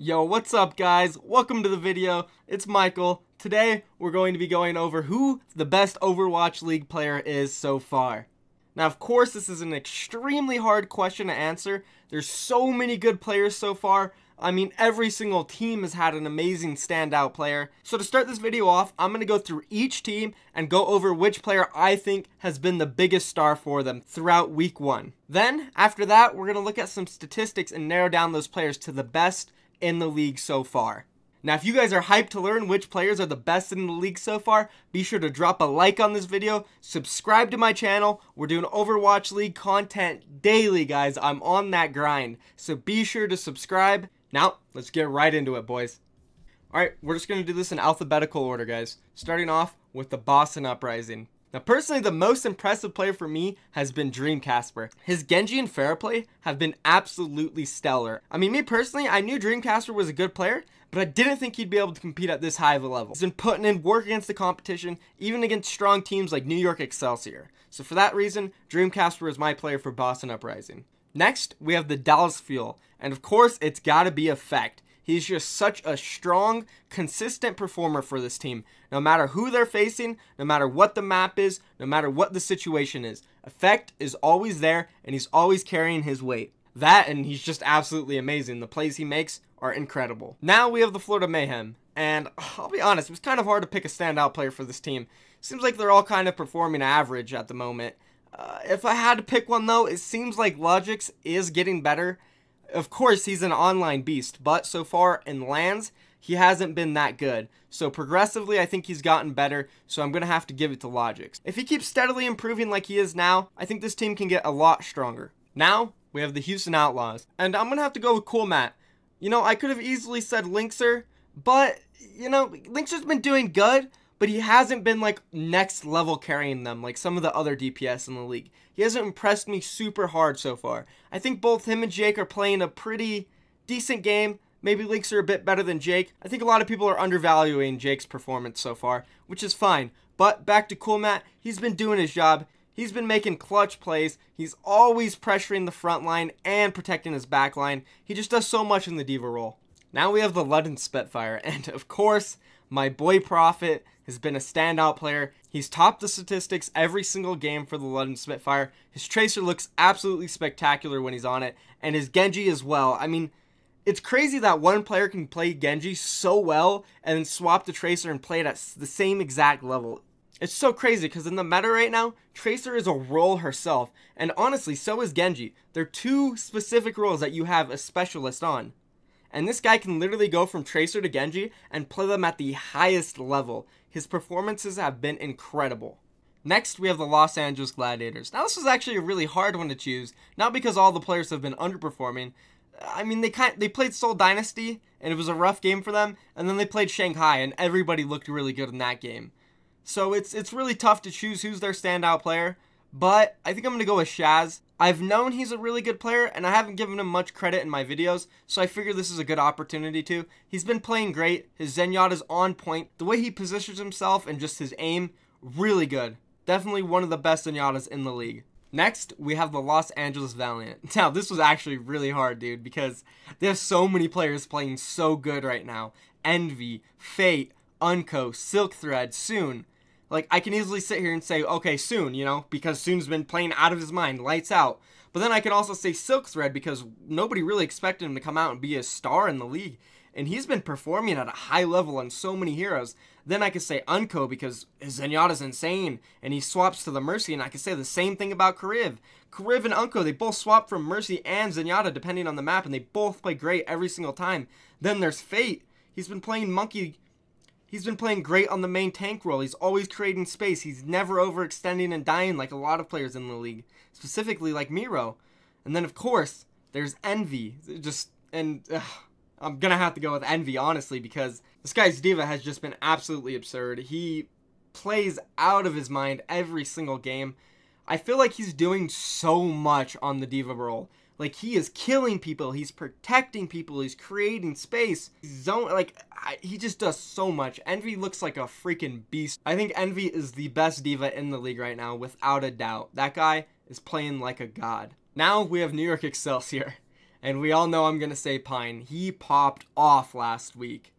Yo, what's up guys? Welcome to the video. It's Michael. Today, we're going to be going over who the best Overwatch League player is so far. Now, of course, this is an extremely hard question to answer. There's so many good players so far. I mean, every single team has had an amazing standout player. So to start this video off, I'm going to go through each team and go over which player I think has been the biggest star for them throughout week 1. Then, after that, we're going to look at some statistics and narrow down those players to the best in the league so far. Now, if you guys are hyped to learn which players are the best in the league so far, be sure to drop a like on this video, subscribe to my channel. We're doing Overwatch League content daily, guys. I'm on that grind, so be sure to subscribe. Now, let's get right into it, boys. Alright, we're just going to do this in alphabetical order, guys. Starting off with the Boston Uprising. Now, personally, the most impressive player for me has been Dreamcasper. His Genji and Fair Play have been absolutely stellar. I mean, me personally, I knew Dreamcasper was a good player, but I didn't think he'd be able to compete at this high of a level. He's been putting in work against the competition, even against strong teams like New York Excelsior. So for that reason, Dreamcasper is my player for Boston Uprising. Next, we have the Dallas Fuel, and of course, it's gotta be Effect. He's just such a strong, consistent performer for this team. No matter who they're facing, no matter what the map is, no matter what the situation is, Effect is always there, and he's always carrying his weight. That, and he's just absolutely amazing. The plays he makes are incredible. Now we have the Florida Mayhem, and I'll be honest, it was kind of hard to pick a standout player for this team. Seems like they're all kind of performing average at the moment. If I had to pick one though, it seems like Logix is getting better. Of course, he's an online beast, but so far in LANs, he hasn't been that good. So progressively, I think he's gotten better, so I'm going to have to give it to Logix. If he keeps steadily improving like he is now, I think this team can get a lot stronger. Now, we have the Houston Outlaws, and I'm going to have to go with Cool Matt. You know, I could have easily said Linkser, but, you know, Linkser's been doing good, but he hasn't been like next level carrying them like some of the other DPS in the league. He hasn't impressed me super hard so far. I think both him and Jake are playing a pretty decent game. Maybe Linkser a bit better than Jake. I think a lot of people are undervaluing Jake's performance so far, which is fine. But back to Cool Matt, he's been doing his job. He's been making clutch plays. He's always pressuring the front line and protecting his back line. He just does so much in the diva role. Now we have the London Spitfire, and of course, my boy Prophet has been a standout player. He's topped the statistics every single game for the London Spitfire. His Tracer looks absolutely spectacular when he's on it, and his Genji as well. I mean, it's crazy that one player can play Genji so well and then swap the Tracer and play it at the same exact level. It's so crazy because in the meta right now, Tracer is a role herself, and honestly, so is Genji. They're two specific roles that you have a specialist on. And this guy can literally go from Tracer to Genji and play them at the highest level. His performances have been incredible. Next, we have the Los Angeles Gladiators. Now, this was actually a really hard one to choose, not because all the players have been underperforming. I mean, they played Seoul Dynasty, and it was a rough game for them, and then they played Shanghai, and everybody looked really good in that game. So it's really tough to choose who's their standout player, but I think I'm going to go with Shaz. I've known he's a really good player, and I haven't given him much credit in my videos, so I figure this is a good opportunity to. He's been playing great. His Zenyatta's on point. The way he positions himself and just his aim, really good. Definitely one of the best Zenyatta's in the league. Next, we have the Los Angeles Valiant. Now, this was actually really hard, dude, because there's so many players playing so good right now. Envy, Fate, unkoe, Silk Thread, Soon. Like, I can easily sit here and say, okay, Soon, you know, because Soon's been playing out of his mind, lights out. But then I can also say Silk Thread because nobody really expected him to come out and be a star in the league. And he's been performing at a high level on so many heroes. Then I could say unkoe because his Zenyatta's insane and he swaps to the Mercy. And I could say the same thing about Kariv. Kariv and unkoe, they both swap from Mercy and Zenyatta depending on the map. And they both play great every single time. Then there's Fate. He's been playing Monkey. He's been playing great on the main tank role. He's always creating space. He's never overextending and dying like a lot of players in the league. Specifically like Miro. And then of course, there's Envy. I'm going to have to go with Envy, honestly, because this guy's diva has just been absolutely absurd. He plays out of his mind every single game. I feel like he's doing so much on the diva role. Like, he is killing people, he's protecting people, he's creating space. He just does so much. Envy looks like a freaking beast. I think Envy is the best diva in the league right now, without a doubt. That guy is playing like a god. Now we have New York Excelsior. And we all know I'm going to say Pine. He popped off last week.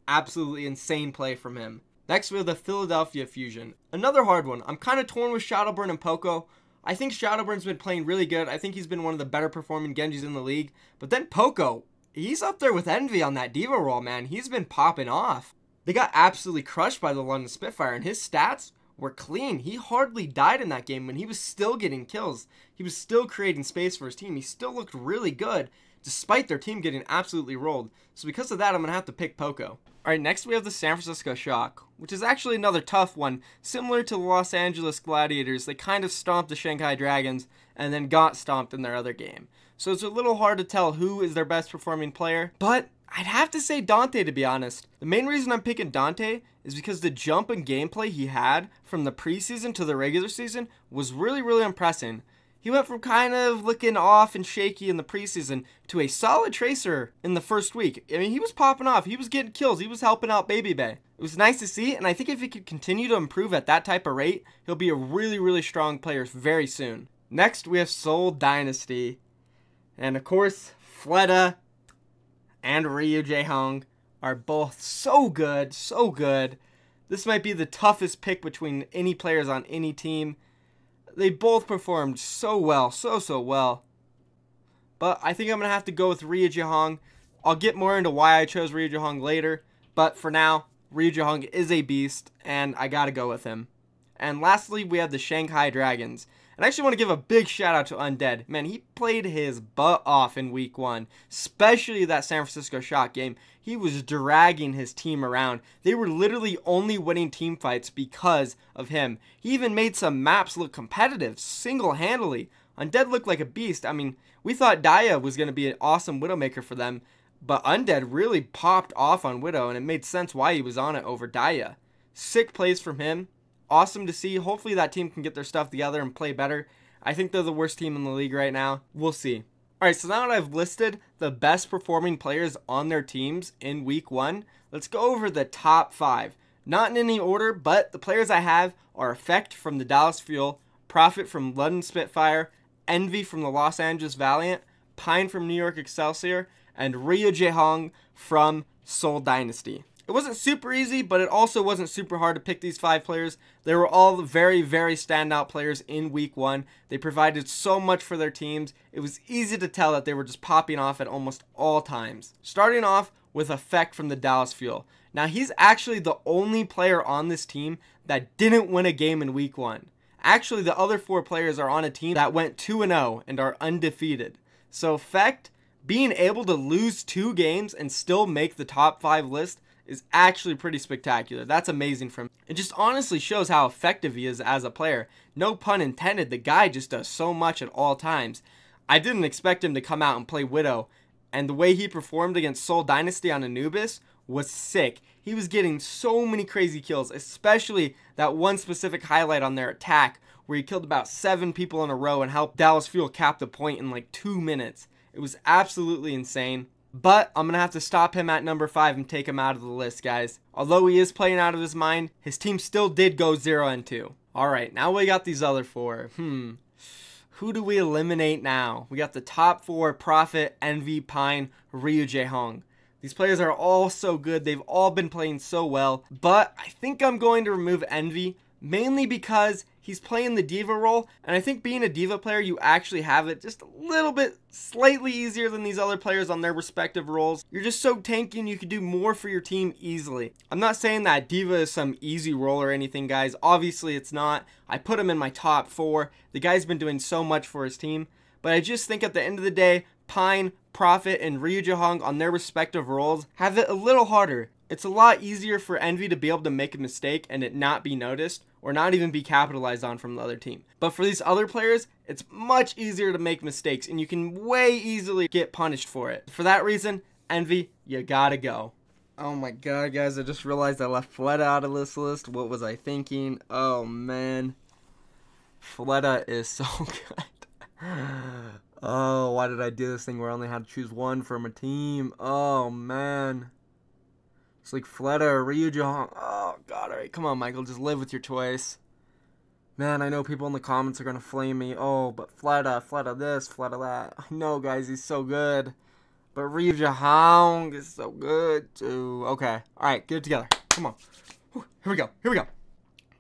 Absolutely insane play from him. Next, we have the Philadelphia Fusion. Another hard one. I'm kind of torn with Shadowburn and Poko. I think Shadowburn's been playing really good. I think he's been one of the better performing Genjis in the league. But then Poko, he's up there with Envy on that diva role, man. He's been popping off. They got absolutely crushed by the London Spitfire, and his stats were clean. He hardly died in that game when he was still getting kills. He was still creating space for his team. He still looked really good, despite their team getting absolutely rolled. So because of that, I'm going to have to pick Poko. Alright, next we have the San Francisco Shock, which is actually another tough one. Similar to the Los Angeles Gladiators, they kind of stomped the Shanghai Dragons and then got stomped in their other game. So it's a little hard to tell who is their best performing player, but I'd have to say Dante, to be honest. The main reason I'm picking Dante is because the jump in gameplay he had from the preseason to the regular season was really impressive. He went from kind of looking off and shaky in the preseason to a solid tracer in the first week. I mean, he was popping off. He was getting kills. He was helping out Baby Bay. It was nice to see, and I think if he could continue to improve at that type of rate, he'll be a really strong player very soon. Next, we have Seoul Dynasty. And of course, Fleta and ryujehong are both so good. This might be the toughest pick between any players on any team. They both performed so well, so well. But I think I'm going to have to go with ryujehong. I'll get more into why I chose ryujehong later. But for now, ryujehong is a beast, and I got to go with him. And lastly, we have the Shanghai Dragons. And I actually want to give a big shout out to Undead. Man, he played his butt off in week 1, especially that San Francisco Shock game. He was dragging his team around. They were literally only winning team fights because of him. He even made some maps look competitive, single-handedly. Undead looked like a beast. I mean, we thought Daya was going to be an awesome Widowmaker for them, but Undead really popped off on Widow, and it made sense why he was on it over Daya. Sick plays from him. Awesome to see. Hopefully that team can get their stuff together and play better. I think they're the worst team in the league right now. We'll see. Alright, so now that I've listed the best performing players on their teams in week 1, let's go over the top 5. Not in any order, but the players I have are Effect from the Dallas Fuel, Prophet from London Spitfire, Envy from the Los Angeles Valiant, Pine from New York Excelsior, and ryujehong from Seoul Dynasty. It wasn't super easy, but it also wasn't super hard to pick these 5 players. They were all very standout players in week 1. They provided so much for their teams. It was easy to tell that they were just popping off at almost all times. Starting off with Effect from the Dallas Fuel. Now, he's actually the only player on this team that didn't win a game in week 1. Actually, the other 4 players are on a team that went 2-0 and are undefeated. So Effect, being able to lose 2 games and still make the top 5 list is actually pretty spectacular. That's amazing from him. It just honestly shows how effective he is as a player. No pun intended, the guy just does so much at all times. I didn't expect him to come out and play Widow, and the way he performed against Seoul Dynasty on Anubis was sick. He was getting so many crazy kills, especially that one specific highlight on their attack where he killed about 7 people in a row and helped Dallas Fuel cap the point in like 2 minutes. It was absolutely insane. But I'm going to have to stop him at number 5 and take him out of the list, guys. Although he is playing out of his mind, his team still did go 0-2. Alright, now we got these other 4. Who do we eliminate now? We got the top 4, Prophet, Envy, Pine, ryujehong. These players are all so good. They've all been playing so well. But I think I'm going to remove Envy, mainly because he's playing the diva role, and I think being a diva player, you actually have it just a little bit slightly easier than these other players on their respective roles. You're just so tanky and you can do more for your team easily. I'm not saying that diva is some easy role or anything, guys. Obviously it's not. I put him in my top 4. The guy's been doing so much for his team, but I just think at the end of the day, Pine, Prophet, and ryujehong on their respective roles have it a little harder. It's a lot easier for Envy to be able to make a mistake and it not be noticed, or not even be capitalized on from the other team. But for these other players, it's much easier to make mistakes, and you can way easily get punished for it. For that reason, Envy, you gotta go. Oh my god, guys, I just realized I left Fleta out of this list. What was I thinking? Oh, man. Fleta is so good. Oh, why did I do this thing where I only had to choose one from a team? Oh, man. It's like Fleta or ryujehong. Oh, God. All right, come on, Michael. Just live with your choice. Man, I know people in the comments are gonna flame me. Oh, but Fleta this, Fleta that. I know, guys, he's so good. But ryujehong is so good, too. Okay, alright, get it together. Come on. Whew, here we go, here we go.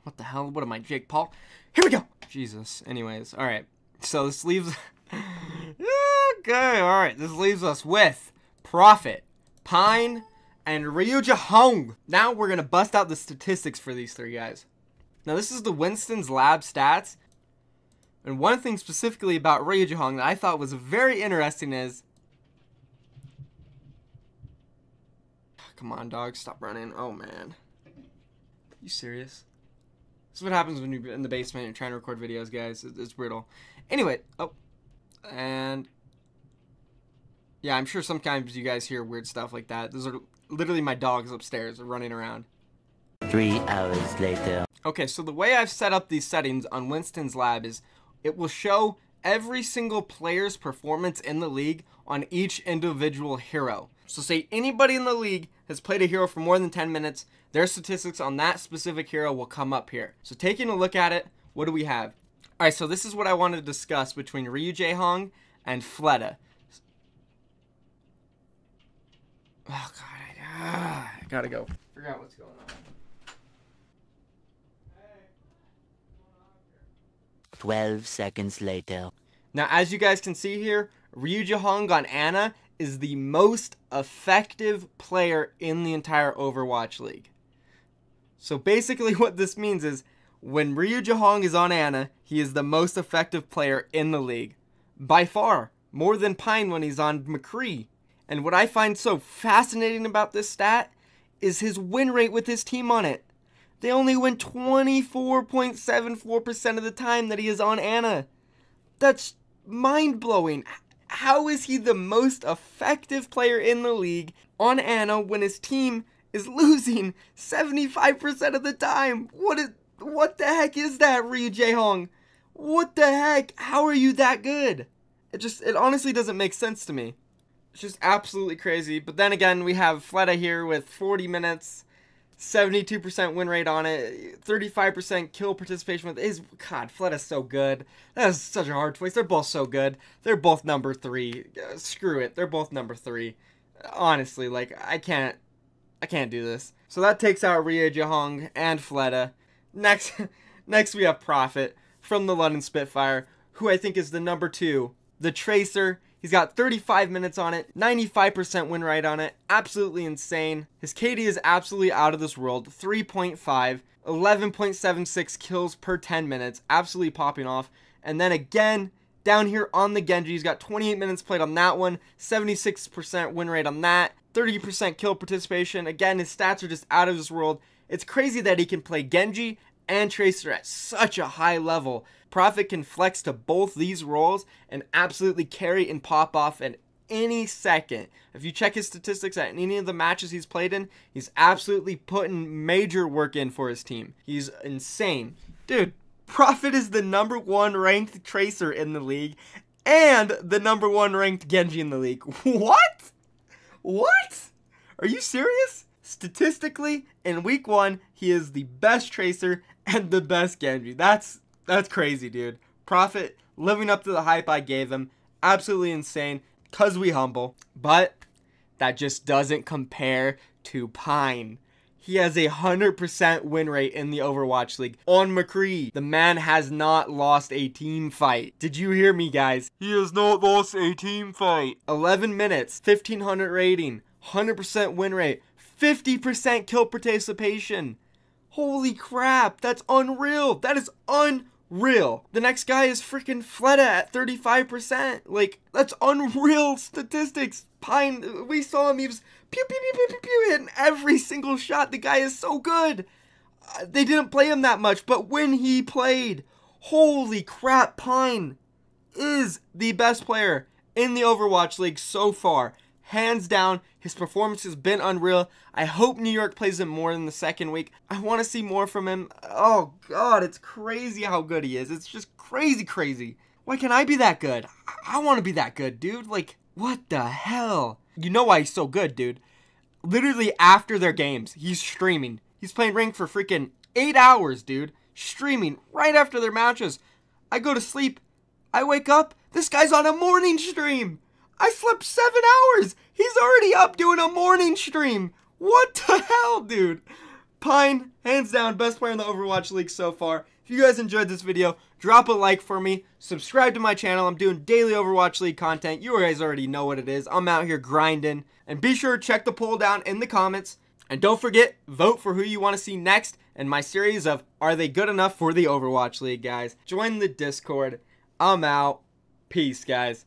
What the hell? What am I, Jake Paul? Here we go! Jesus. Anyways, alright. So this leaves... okay, alright. This leaves us with Prophet, Pine, and ryujehong. Now we're gonna bust out the statistics for these three guys. Now this is the Winston's Lab stats. And one thing specifically about ryujehong that I thought was very interesting is... Come on, dog. Stop running. Oh, man. You serious? This is what happens when you're in the basement and you're trying to record videos, guys. It's brutal. Anyway. Oh. And... yeah, I'm sure sometimes you guys hear weird stuff like that. Those are literally my dogs upstairs running around. 3 hours later. Okay, so the way I've set up these settings on Winston's Lab is it will show every single player's performance in the league on each individual hero. So say anybody in the league has played a hero for more than 10 minutes, their statistics on that specific hero will come up here. So taking a look at it, what do we have? Alright, so this is what I wanted to discuss between ryujehong and Fleta. Oh god, I gotta go figure out what's going on. 12 seconds later. Now, as you guys can see here, ryujehong on Ana is the most effective player in the entire Overwatch League. So basically what this means is when ryujehong is on Ana, he is the most effective player in the league. By far, more than Pine when he's on McCree. And what I find so fascinating about this stat is his win rate with his team on it. They only win 24.74% of the time that he is on Ana. That's mind-blowing. How is he the most effective player in the league on Ana when his team is losing 75% of the time? What the heck is that, ryujehong? What the heck? How are you that good? It honestly doesn't make sense to me. It's just absolutely crazy. But then again, we have Fleta here with 40 minutes, 72% win rate on it, 35% kill participation with his. God, Fleta's so good. That is such a hard choice. They're both so good. They're both number 3. Screw it. They're both number 3. Honestly, like, I can't do this. So that takes out ryujehong and Fleta. Next we have Prophet from the London Spitfire, who I think is the number 2. The Tracer. He's got 35 minutes on it, 95% win rate on it, absolutely insane. His KD is absolutely out of this world, 3.5, 11.76 kills per 10 minutes, absolutely popping off. And then again, down here on the Genji, he's got 28 minutes played on that one, 76% win rate on that, 30% kill participation. Again, his stats are just out of this world. It's crazy that he can play Genji and Tracer at such a high level. Prophet can flex to both these roles and absolutely carry and pop off at any second. If you check his statistics at any of the matches he's played in, he's absolutely putting major work in for his team. He's insane. Dude, Prophet is the number 1 ranked Tracer in the league and the number 1 ranked Genji in the league. What? What? Are you serious? Statistically, in week 1, he is the best Tracer and the best Genji. That's crazy, dude. Prophet living up to the hype I gave him. Absolutely insane. Cause we humble. But that just doesn't compare to Pine. He has a 100% win rate in the Overwatch League on McCree. The man has not lost a team fight. Did you hear me, guys? He has not lost a team fight. 11 minutes, 1500 rating, 100% win rate, 50% kill participation. Holy crap, that's unreal. That is unreal. The next guy is freaking Fleta at 35%. Like, that's unreal statistics. Pine, we saw him, he was pew, pew, pew, pew, pew, pew, hitting every single shot. The guy is so good. They didn't play him that much, but when he played, holy crap, Pine is the best player in the Overwatch League so far. Hands down, his performance has been unreal. I hope New York plays him more in the second week. I want to see more from him. Oh, God, it's crazy how good he is. It's just crazy, crazy. Why can't I be that good? I want to be that good, dude. Like, what the hell? You know why he's so good, dude. Literally after their games, he's streaming. He's playing ranked for freaking 8 hours, dude. streaming right after their matches. I go to sleep. I wake up. This guy's on a morning stream. I slept 7 hours. He's already up doing a morning stream. What the hell, dude? Pine, hands down, best player in the Overwatch League so far. If you guys enjoyed this video, drop a like for me. Subscribe to my channel. I'm doing daily Overwatch League content. You guys already know what it is. I'm out here grinding. And be sure to check the poll down in the comments. And don't forget, vote for who you want to see next in my series of Are They Good Enough for the Overwatch League, guys. Join the Discord. I'm out. Peace, guys.